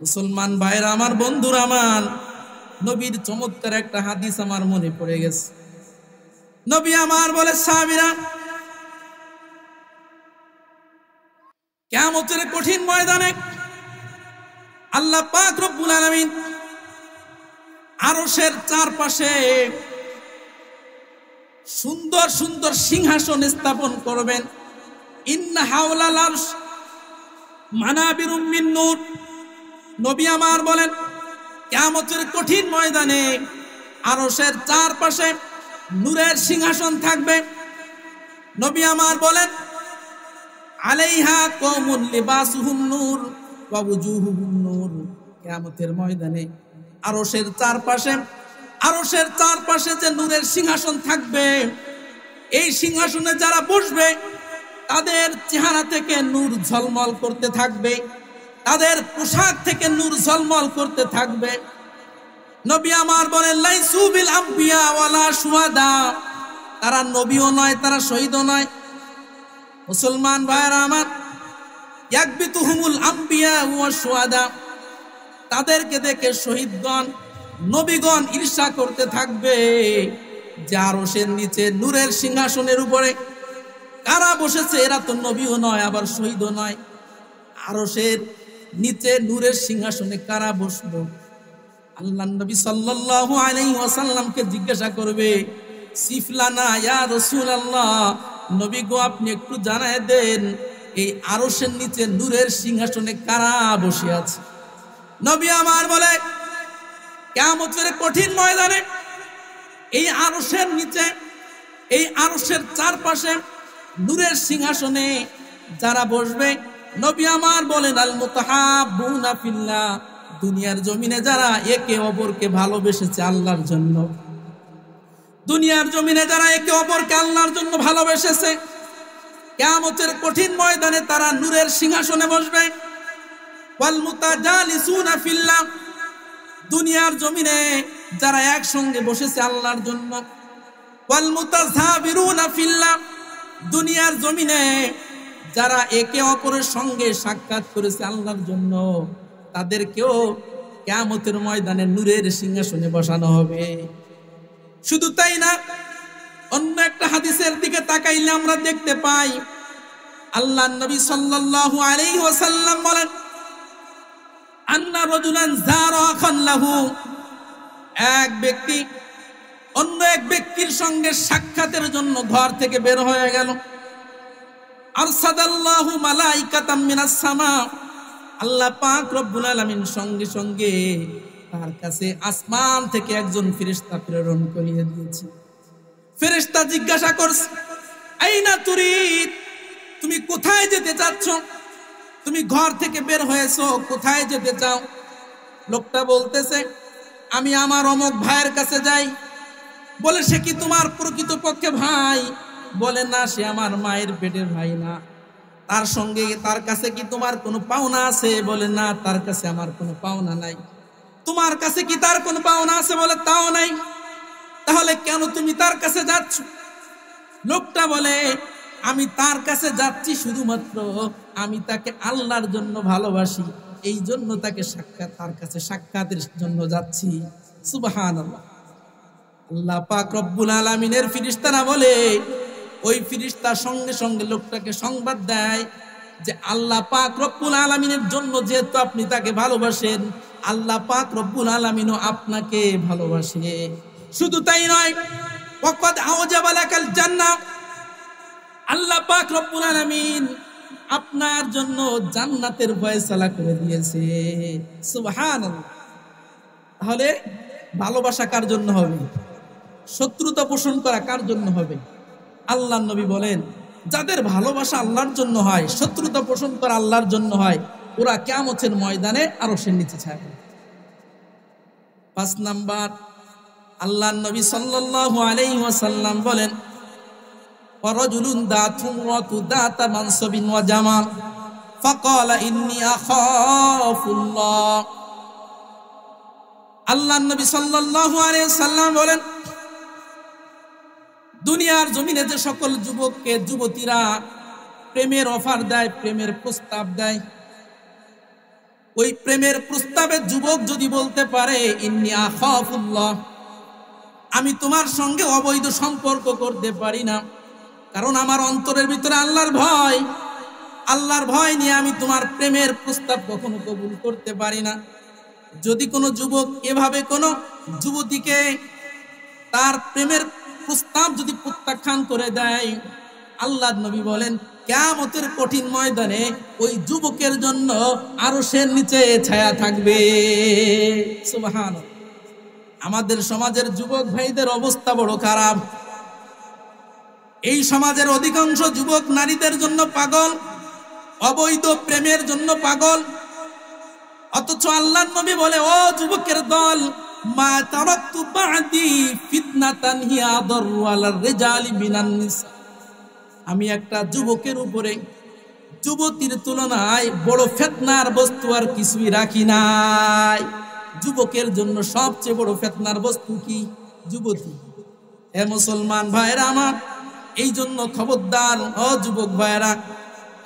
মুসলমান ভাইরা আমার, বন্ধুরা আমার, নবীর চমৎকার একটা হাদিস আমার মনে পড়ে গেছে। নবী আমার বলে, সাহাবীরা, কিয়ামতের কঠিন ময়দানে আল্লাহ পাক রব্বুল আলামিন আরশের চারপাশে সুন্দর সুন্দর সিংহাসন স্থাপন করবেন। ইন্না হাওলাল আরশ মানাবিরুম মিন নূর। নবী আমার বলেন, কিয়ামতের কঠিন ময়দানে আরশের চারপাশে নূরের সিংহাসন থাকবে। নবী আমার বলেন, আলাইহা কওমুন লিবাসুহুম নূর ওয়া ওয়ুজুহুহুম নূর। কিয়ামতের ময়দানে আরশের চারপাশে যে নূরের সিংহাসন থাকবে, এই সিংহাসনে যারা বসবে তাদের চেহারা থেকে নূর ঝলমল করতে থাকবে, তাদের পোশাক থেকে নূর ঝলমল করতে থাকবে। নবী আমার বলেন, লাইসু বিল আম্বিয়া ওয়ালা শুহাদা। তারা নবীও নয়, তারা শহীদও নয়। মুসলমান ভাইরা আমার, ইয়াকবিতুহুমুল আম্বিয়া ওয়া শুহাদা। তাদেরকে দেখে শহীদগণ, নবীগণ ঈর্ষা করতে থাকবে যে আরশের নিচে নূরের সিংহাসনের উপরে কারা বসেছে, এরা তো নবীও নয় আবার শহীদও নয়। আরশের নিচে নূরের সিংহাসনে কারা বসলো? আল্লাহর নবী সাল্লাল্লাহু আলাইহি ওয়াসাল্লামকে জিজ্ঞাসা করবে, সিফলানা ইয়া রাসূলুল্লাহ, নবী গো আপনি একটু জানায় দেন এই আরশের নিচে নূরের সিংহাসনে কারা বসে আছে? নবী আমার বলে, কিয়ামতের কঠিন ময়দানে এই আরশের নিচে, এই আরশের চারপাশে নূরের সিংহাসনে যারা বসবে, নবী আমার বলেন, আল মুতাহাব্বুনা ফিল্লাহ। দুনিয়ার জমিনে যারা একে অপরকে ভালোবেসেছে আল্লাহর জন্য, দুনিয়ার জমিনে যারা একে অপরকে আল্লাহর জন্য ভালোবেসেছে, কিয়ামতের কঠিন ময়দানে তারা নূরের সিংহাসনে বসবে। ওয়াল মুতাজালিসুনা ফিল্লাহ। দুনিয়ার জমিনে যারা একসঙ্গে বসেছে আল্লাহর জন্য। ওয়াল মুতাযাবিরুনা ফিল্লাহ। দুনিয়ার জমিনে যারা একে অপরের সঙ্গে সাক্ষাৎ করেছে আল্লাহর জন্য, তাদেরকেও কিয়ামতের ময়দানে নূরের সিংহাসনে বসানো হবে। শুধু তাই না, অন্য একটা হাদিসের দিকে তাকাইলে আমরা দেখতে পাই, আল্লাহর নবী সাল্লাল্লাহু আলাইহি ওয়াসাল্লাম বলেন, আন্না রাজুলান যারা খাল্লাহু। এক ব্যক্তি অন্য এক ব্যক্তির সঙ্গে সাক্ষাতের জন্য ঘর থেকে বের হয়ে গেল। আরসাদাল্লাহু মালাইকাতাম মিনাস সামা। আল্লাহ পাক রব্বুল আলামিন সঙ্গে সঙ্গে তার কাছে আসমান থেকে একজন ফেরেশতা প্রেরণ করিয়ে দিয়েছে। ফেরেশতা জিজ্ঞাসা করছে, আইনা তুরিদ, তুমি কোথায় যেতে চাচ্ছ? তুমি ঘর থেকে বের হয়েছো, কোথায় যেতে চাও? লোকটা বলতেছে, আমি আমার অমুক ভাইয়ের কাছে যাই। বলে, সে কি তোমার প্রকৃতপক্ষে ভাই? বলে, না, সে আমার মায়ের পেটের ভাই না। তার সঙ্গে তার কাছে কি তোমার কোনো পাওনা আছে? বলে, না, তার কাছে আমার কোনো পাওনা নাই। তোমার কাছে কি তার কোনো পাওনা আছে? বলে, তাও নাই। তাহলে কেন তুমি তার কাছে যাচ্ছ? লোকটা বলে, আমি তার কাছে যাচ্ছি শুধুমাত্র আমি তাকে আল্লাহর জন্য ভালোবাসি, এই জন্য তাকে তার কাছে সাক্ষাতের জন্য যাচ্ছি। সুবহানাল্লাহ। আল্লাহ পাক রব্বুল আলামিনের ফেরেশতারা বলে, ওই ফেরেশতা সঙ্গে সঙ্গে লোকটাকে সংবাদ দেয় যে আল্লাহ পাক রব্বুল আলামিনের জন্য যেহেতু আপনি তাকে ভালোবাসেন, আল্লাহ পাক রব্বুল আলামিনও আপনাকে ভালোবাসে। শুধু তাই নয়, ওয়াকাদ আওজাবা লাকাল জান্নাহ। আল্লাহ পাক রব্বুল আলামিন আপনার জন্য জান্নাতের ফয়সালা করে দিয়েছে। সুবহানাল্লাহ। তাহলে ভালোবাসা কার জন্য হবে? শত্রুতা পোষণ করা কার জন্য হবে? আল্লাহর নবী বলেন, যাদের ভালোবাসা আল্লাহর জন্য হয়, শত্রুতা পোষণ করা আল্লাহর জন্য হয়, ওরা কিয়ামতের ময়দানে আরশের নিচে থাকবে। 5 নাম্বার, আল্লাহর নবী সাল্লাল্লাহু আলাইহি ওয়াসাল্লাম বলেন, ওয়ারাজুলুন দাতুমরাতু দাতা মানসাবিন ওয়া জামাল ফাকালা ইন্নী আখাফুল্লাহ। আল্লাহর নবী সাল্লাল্লাহু আলাইহি ওয়াসাল্লাম বলেন, দুনিয়ার জমিনে যে সকল যুবককে যুবতীরা প্রেমের অফার দেয়, প্রেমের প্রস্তাব দেয়, ওই প্রেমের প্রস্তাবে যুবক যদি বলতে পারে ইন্নী আখাফুল্লাহ, আমি তোমার সঙ্গে অবৈধ সম্পর্ক করতে পারি না, কারণ আমার অন্তরের ভিতরে আল্লাহর ভয় নিয়ে আমি তোমার প্রেমের প্রস্তাব কখনো কবুল করতে পারি না। যদি কোনো যুবক এভাবে কোনো যুবতীকে তার প্রেমের প্রস্তাব যদি প্রত্যাখ্যান করে দেয়, আল্লাহর নবী বলেন কিয়ামতের কঠিন ময়দানে ওই যুবকের জন্য আরশের নিচে ছায়া থাকবে। সুবহানাল্লাহ। আমাদের সমাজের যুবক ভাইদের অবস্থা বড় খারাপ। এই সমাজের অধিকাংশ যুবক নারীদের জন্য পাগল, অবৈধ প্রেমের জন্য পাগল। অথচ আল্লাহর নবী বলে, ও যুবকের দল, মা তারাকতু বা'দি ফিতনাতান হিয়া আদাররু আলার রিজালি মিনান নিসা। আমি একটা যুবকের উপরে যুবতীর তুলনায় বড় ফিতনার বস্তু আর কিছুই রাখি নাই। যুবকের জন্য সবচেয়ে বড় ফিতনার বস্তু কি? যুবতী। হে মুসলমান ভাইরা আমার, এই জন্য খবরদার ও যুবক ভাইরা,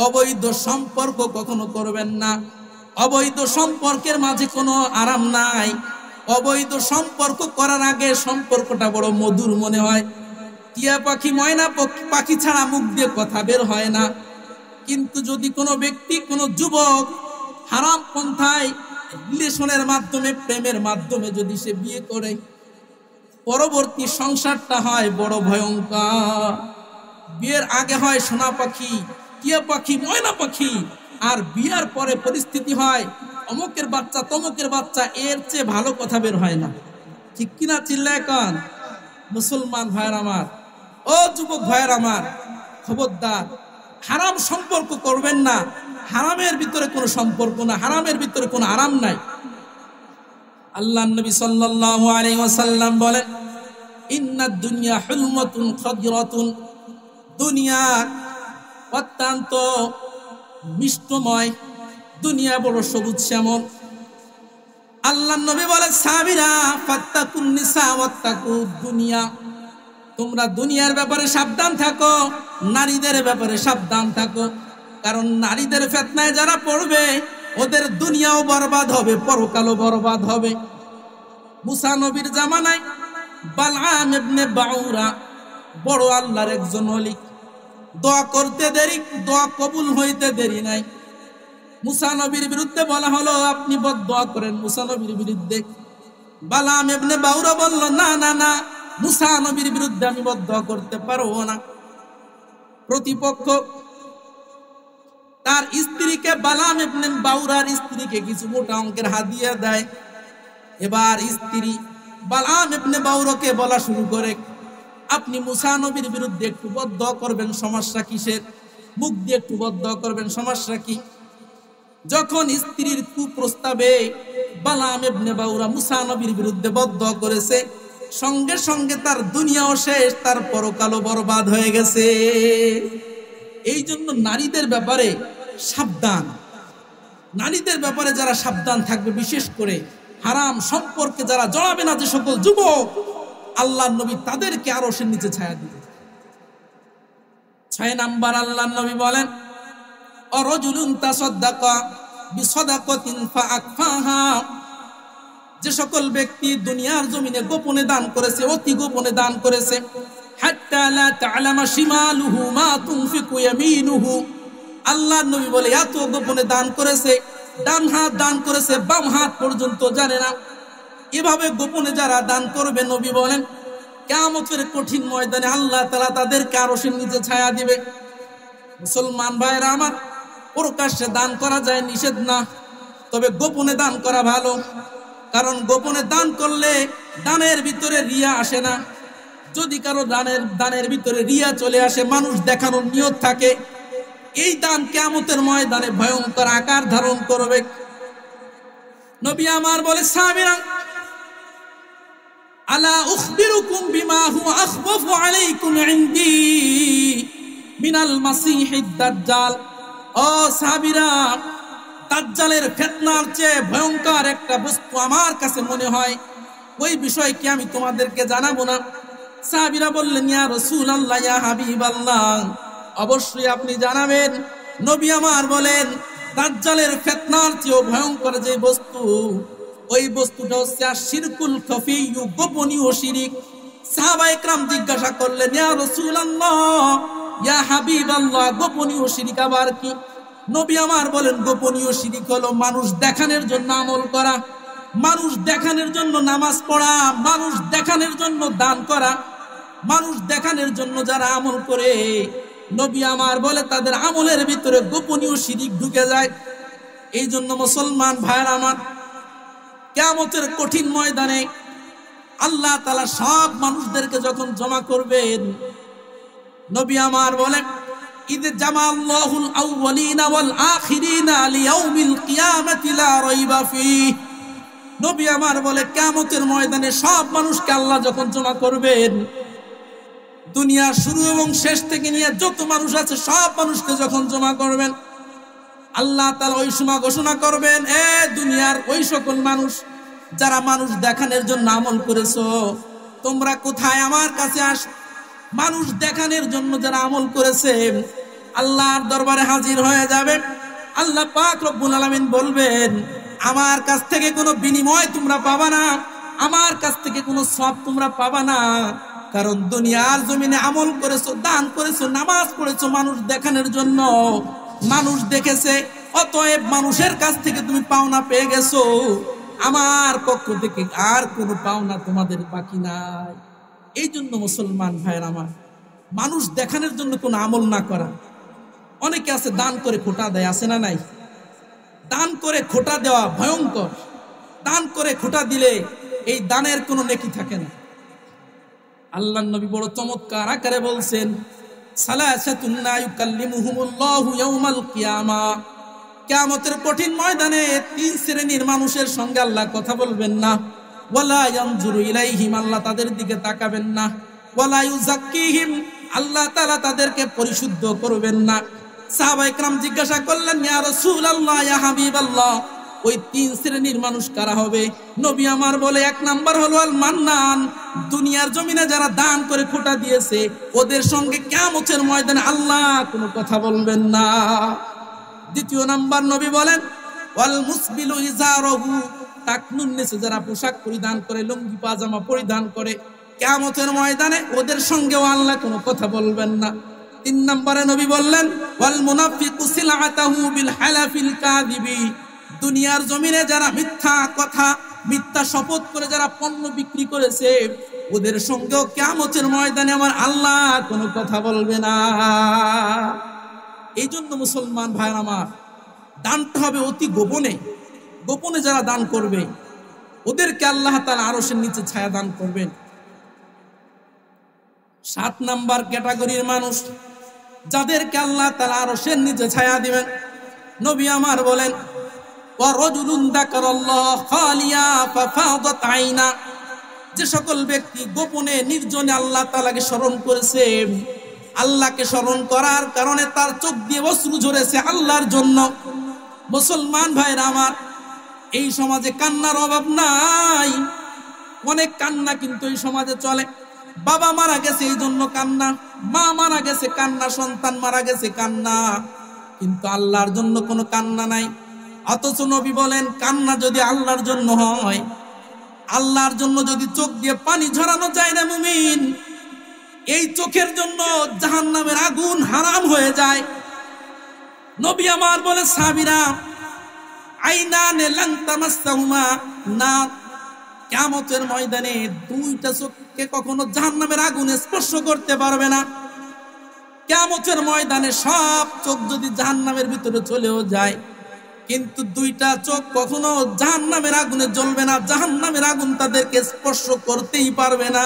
অবৈধ সম্পর্ক কখনো করবেন না। অবৈধ সম্পর্কের মাঝে কোনো আরাম নাই। অবৈধ সম্পর্ক করার আগে সম্পর্কটা বড় মধুর মনে হয়। টিয়া পাখি, ময়না পাখি ছাড়া মুখ দিয়ে কথা বের হয় না। কিন্তু যদি কোনো ব্যক্তি, কোনো যুবক হারাম পন্থায় রিলেশনের মাধ্যমে, প্রেমের মাধ্যমে যদি সে বিয়ে করে, পরবর্তী সংসারটা হয় বড় ভয়ঙ্কর। বিয়ের আগে হয় সোনা পাখি, টিয়া পাখি, ময়না পাখি, আর বিয়ার পরে পরিস্থিতি হয় অমুকের বাচ্চা তমুকের বাচ্চা, এর চেয়ে ভালো কথা বের হয় না। ঠিক কিনা? চিল্লায় কান। মুসলমান ভাইয়ের আমার, ও যুবক ভাইয়ের আমার, খবরদার হারাম সম্পর্ক করবেন না। হারামের ভিতরে কোনো সম্পর্ক না, হারামের ভিতরে কোনো আরাম নাই। আল্লাহর নবী সাল্লাল্লাহু আলাইহি ওয়াসাল্লাম বলেন, ইন্নাদ দুনিয়া হুলমাতুন খাদিরাতুন, দুনিয়া অত্যন্ত মিষ্টময়, দুনিয়া বড় সবুজ শ্যামল। আল্লাহর নবী বলেন, সাবিরা ফাত্তাকুন নিসা ওয়াত্তাকুদ দুনিয়া, তোমরা দুনিয়ার ব্যাপারে সাবধান থাকো, নারীদের ব্যাপারে সাবধান থাকো। কারণ নারীদের ফিতনায় যারা পড়বে, ওদের দুনিয়াও বরবাদ হবে, পরকালও বরবাদ হবে। মুসা নবীর জামানায় বালআম ইবনে বাউরা বড় আল্লাহর একজন ওলি, দোয়া করতে দেরি, দোয়া কবুল হইতে দেরি নাই। মুসা নবীর বিরুদ্ধে বলা হলো, আপনি বদদোয়া করেন মুসা নবীর বিরুদ্ধে। বালআম ইবনে বাউরা বলল, না না না, মুসা নবীর বিরুদ্ধে আমি বদদোয়া করতে পারবো না। প্রতিপক্ষ তার স্ত্রীকে, বালআম ইবনে বাউরার স্ত্রীকে কিছু মোটা অঙ্কের হাদিয়া দেয়। এবার স্ত্রী বালআম ইবনে বাউরাকে বলা শুরু করে, আপনি মুসা নবীর বিরুদ্ধে একটু বদদোয়া করবেন, সমস্যা কিসের? মুখ দিয়ে একটু বদদোয়া করবেন, সমস্যা কি? যখন স্ত্রীর কুপ্রস্তাবে বালআম ইবনে বাউরা মুসা নবীর বিরুদ্ধে বদদোয়া করেছে, সঙ্গে সঙ্গে তার দুনিয়াও শেষ, তার পরকালও বরবাদ হয়ে গেছে। এই জন্য নারীদের ব্যাপারে সাবধান। নারীদের ব্যাপারে যারা সাবধান থাকবে, বিশেষ করে হারাম সম্পর্কে যারা জড়াবে না যে সকল যুবক, আল্লাহর নবী তাদেরকে আরশের নিচে ছায়া দিবে। 6 নাম্বার আল্লাহর নবী বলেন, অরজুলুন তাসাদ্দাকা বিসাদাকাতিন ফাআকফাহা, যে সকল ব্যক্তি দুনিয়ার জমিনে গোপনে দান করেছে, অতি গোপনে দান করেছে, হাত্তা লা তা'লামা শিমালুহু মা তুনফিকু ইয়ামিনুহু, আল্লাহর নবী বলে এত গোপনে দান করেছে, ডান হাত দান করেছে, বাম হাত পর্যন্ত জানে না। এভাবে গোপনে যারা দান করবে, নবী বলেন কিয়ামতের কঠিন ময়দানে আল্লাহ তাআলা তাদেরকে আরশের নিচে ছায়া দিবে। মুসলমান ভাইরা আমার, প্রকাশ্যে দান করা যায় নিষেধ না, তবে গোপনে দান করা ভালো। কারণ গোপনে দান করলে দানের ভিতরে রিয়া আসে না। যদি কারো দানের ভিতরে রিয়া চলে আসে, মানুষ দেখানোর নিয়ত থাকে, এই দান কিয়ামতের ময়দানে ভয়ঙ্কর আকার ধারণ করবে। নবী আমার বলে, সাহাবীরা, আলা উখবিরুকুম বিমা হুয়া আখওয়াফু আলাইকুম ইনদি মিনাল মাসিহিদ দাজ্জাল। ও সাহাবীরা, দাজ্জালের ফিতনার চেয়ে ভয়ঙ্কর একটা বস্তু আমার কাছে মনে হয়, ওই বিষয় কি আমি তোমাদেরকে জানাবো না? সাহাবীরা বললেন, ইয়া রাসূলুল্লাহ, ইয়া হাবিবাল্লাহ, অবশ্যই আপনি জানাবেন। নবী আমার বলেন, দাজ্জালের ফিতনার চেয়ে ভয়ঙ্কর যে বস্তু, ওই বস্তুটা হচ্ছে শিরকুল খফি, গোপনীয় শিরিক। সাহাবায়ে কেরাম জিজ্ঞাসা করলেন, ইয়া রাসূলুল্লাহ, ইয়া হাবিবাল্লাহ, গোপনীয় শিরিক আবার কি? নবী আমার বলেন, গোপনীয় শিরিক হলো মানুষ দেখানোর জন্য আমল করা, মানুষ দেখানোর জন্য নামাজ পড়া, মানুষ দেখানোর জন্য দান করা, মানুষ দেখানোর জন্য যারা আমল করে, নবী আমার বলে তাদের আমলের ভিতরে গোপনীয় শিরিক ঢুকে যায়। এই জন্য মুসলমান ভাইরা আমার, কিয়ামতের কঠিন ময়দানে আল্লাহ তাআলা সব মানুষদেরকে যখন জমা করবেন, নবী আমার বলেন, ইদ জামাআল্লাহুল আউওয়ালিনা ওয়াল আখিরিনা লিয়াউমিল কিয়ামাতি লা রাইবা ফীহ। নবী আমার বলে, কিয়ামতের ময়দানে সব মানুষকে আল্লাহ যখন জমা করবেন, দুনিয়ার শুরু এবং শেষ থেকে নিয়ে যত মানুষ আছে সব মানুষকে যখন জমা করবেন, আল্লাহ তাআলা ওই সময় ঘোষণা করবেন, এ দুনিয়ার ওই সকল মানুষ যারা মানুষ দেখানোর জন্য আমল করেছো, তোমরা কোথায়? আমার কাছে আস। মানুষ দেখানোর জন্য যারা আমল করেছে আল্লাহর দরবারে হাজির হয়ে যাবে। আল্লাহ পাক রব্বুল আলামিন বলবেন, আমার কাছ থেকে কোনো বিনিময় তোমরা পাবা না, আমার কাছ থেকে কোনো সওয়াব তোমরা পাবা না, কারণ দুনিয়ার জমিনে আমল করেছো, দান করেছো, নামাজ পড়েছো মানুষ দেখানোর জন্য, মানুষ দেখেছে, অতএব মানুষের কাছ থেকে তুমি পাওনা পেয়ে গেছো, আমার পক্ষ থেকে আর কোনো পাওনা তোমাদের বাকি নাই। এই জন্য মুসলমান ভাইয়ের আমার, মানুষ দেখানোর জন্য কোনো আমল না করা। অনেকে আছে দান করে খোটা দেয়, আছে না নাই? দান করে খোটা দেওয়া ভয়ঙ্কর। দান করে খোটা দিলে এই দানের কোনো নেকি থাকে না। আল্লাহর নবী বড় চমৎকার আকারে বলছেন, সালাসাতুন লা ইউকাল্লিমুহুমুল্লাহু ইয়াউমাল কিয়ামা। কিয়ামতের কঠিন ময়দানে তিন শ্রেণীর মানুষের সঙ্গে আল্লাহ কথা বলবেন না। ওয়ালা ইয়ানজুরু ইলাইহিম, আল্লাহ তাদের দিকে তাকাবেন না। ওয়ালা ইউযাক্কিহিম, আল্লাহ তাআলা তাদেরকে পরিশুদ্ধ করবেন না। সাহাবায়ে কেরাম জিজ্ঞাসা করলেন, ইয়া রাসূলুল্লাহ, ইয়া হাবিবাল্লাহ, ওই তিন শ্রেণীর মানুষ কারা হবে? নবী আমার বলে, এক নাম্বার হলো আল মান্নান, দুনিয়ার জমিনে যারা দান করে খোটা দিয়েছে ওদের সঙ্গে কিয়ামতের ময়দানে আল্লাহ কোনো কথা বলবেন না। দ্বিতীয় নাম্বার নবী বলেন, ওয়াল মুসবিলু ইজারহু, তাকনুন নিচে যারা পোশাক পরিধান করে, লুঙ্গি পাজামা পরিধান করে, কিয়ামতের ময়দানে ওদের সঙ্গেও আল্লাহ কোনো কথা বলবেন না। তিন নম্বরে নবী বললেন, ওয়াল মুনাফিকু সিলআতাহু বিল হালাফিল কাযিবি, দুনিয়ার জমিনে যারা মিথ্যা কথা, মিথ্যা শপথ করে যারা পণ্য বিক্রি করেছে ওদের সঙ্গেও কিয়ামতের ময়দানে আমার আল্লাহ কোনো কথা বলবে না। এই জন্য মুসলমান ভাই আমার, দানটা হবে অতি গোপনে। গোপনে যারা দান করবে ওদেরকে আল্লাহ তাআলা আরশের নিচে ছায়া দান করবেন। 7 নাম্বার ক্যাটাগরির মানুষ যাদেরকে আল্লাহ তাআলা আরশের নিচে ছায়া দিবেন, নবী আমার বলেন, ওয়া রাজুলুন যাকারাল্লাহ খালিয়া ফাফাদাত আইনা, যে সকল ব্যক্তি গোপনে নির্জনে আল্লাহ তাআলাকে স্মরণ করেছে, আল্লাহকে স্মরণ করার কারণে তার চোখ দিয়ে অশ্রু ঝরেছে আল্লাহর জন্য। মুসলমান ভাইরা আমার, এই সমাজে কান্নার অভাব নাই। অনেক কান্না কিন্তু এই সমাজে চলে। বাবা মারা গেছে এই জন্য কান্না, মা মারা গেছে কান্না, সন্তান মারা গেছে কান্না, কিন্তু আল্লাহর জন্য কোনো কান্না নাই। অথচ নবী বলেন, কান্না যদি আল্লাহর জন্য হয়, আল্লাহর জন্য যদি চোখ দিয়ে পানি ঝরানো যায় না মুমিন, এই চোখের জন্য জাহান্নামের আগুন হারাম হয়ে যায়। নবী আমার বলে, সাহাবীরা, আইনানে লান তামাসসাহুমা নার, কিয়ামতের ময়দানে দুইটা চোখকে কখনো জাহান্নামের আগুনে স্পর্শ করতে পারবে না। কিয়ামতের ময়দানে সব চোখ যদি জাহান্নামের ভিতরে চলেও যায়, কিন্তু দুইটা চোখ কখনো জাহান্নামের আগুনে জ্বলবে না, জাহান্নামের আগুন তাদেরকে স্পর্শ করতেই পারবে না।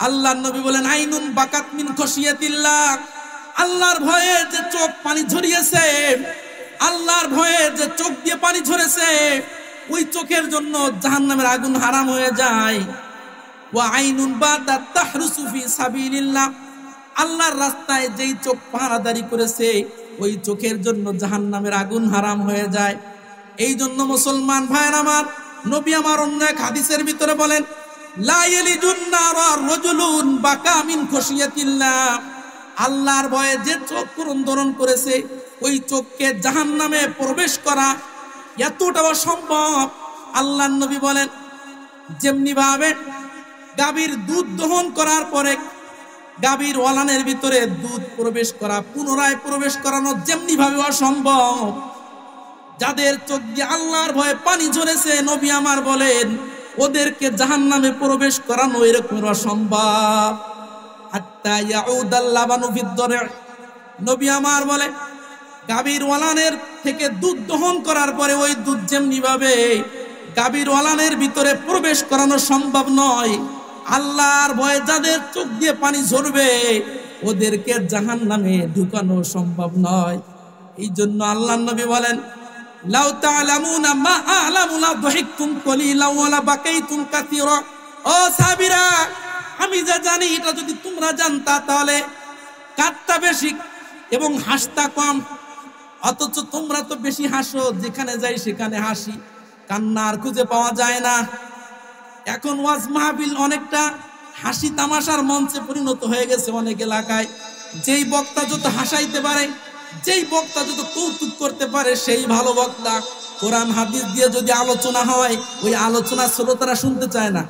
আল্লাহর নবী বলেন, আইনুন বাকাত মিন খশিয়াতিল্লাহ, আল্লাহর ভয়ে যে চোখ পানি ঝরিয়েছে, আল্লাহর ভয়ে যে চোখ দিয়ে পানি ঝরেছে, ওই চোখের জন্য জাহান্নামের আগুন হারাম হয়ে যায়। ওয়া আইনুন বাতাত তাহরুসু ফি সাবিলিল্লাহ, আল্লাহর রাস্তায় যেই চোখ পাহারাদারি করেছে ওই চোখের জন্য জাহান্নামের আগুন হারাম হয়ে যায়। এই জন্য মুসলমান ভাইরা আমার, নবী আমার অন্য এক হাদিসের ভিতরে বলেন, লা ইয়ালিজুন নারা রাজুলুন বাকা মিন খশিয়াতিল্লাহ, আল্লাহর ভয়ে যে চোখ ক্রন্দন করেছে ওই চোখকে জাহান্নামে প্রবেশ করা এতটা অসম্ভব। আল্লাহর নবী বলেন, যেমনি ভাবে গাভীর দুধ দহন করার পরে গাভীর ওলানের ভিতরে দুধ প্রবেশ করা, পুনরায় প্রবেশ করানো যেমনি ভাবে অসম্ভব, যাদের চোখ দিয়ে আল্লাহর ভয়ে পানি ঝরেছে, নবী আমার বলেন ওদেরকে জাহান্নামে প্রবেশ করানো এরকম অসম্ভব। হাত্তা ইয়াউদাল লাবানু ফিদ দর'i, নবী আমার বলে গাভীর ওলানের থেকে দুধ দহন করার পরে ওই দুধ যেমনি ভাবে গাভীর ওলানের ভিতরে প্রবেশ করানো সম্ভব নয়, আল্লাহর ভয়ে যাদের চোখ দিয়ে পানি ঝরবে ওদেরকে জাহান্নামে ঢুকানো সম্ভব নয়। এই জন্য আল্লাহর নবী বলেন, লাউ তা'লামুনা মা আ'লামু লা দাহিকতুম কলিলান ওয়া লা বাকাইতুম কাসীরা। ও সাহাবীরা, আমি যা জানি এটা যদি তোমরা জানতা তাহলে কাঁদতা বেশি এবং হাসতা কম। অথচ তোমরা তো বেশি হাসো, যেখানে যাই সেখানে হাসি, কান্না আর খুঁজে পাওয়া যায় না। এখন ওয়াজ মাহফিল অনেকটা হাসি তামাশার মঞ্চে পরিণত হয়ে গেছে অনেক এলাকায়। যেই বক্তা যত হাসাইতে পারে, যেই বক্তা যত কৌতুক করতে পারে সেই ভালো বক্তা। কোরআন হাদিস দিয়ে যদি আলোচনা হয়, ওই আলোচনা শ্রোতারা শুনতে চায় না।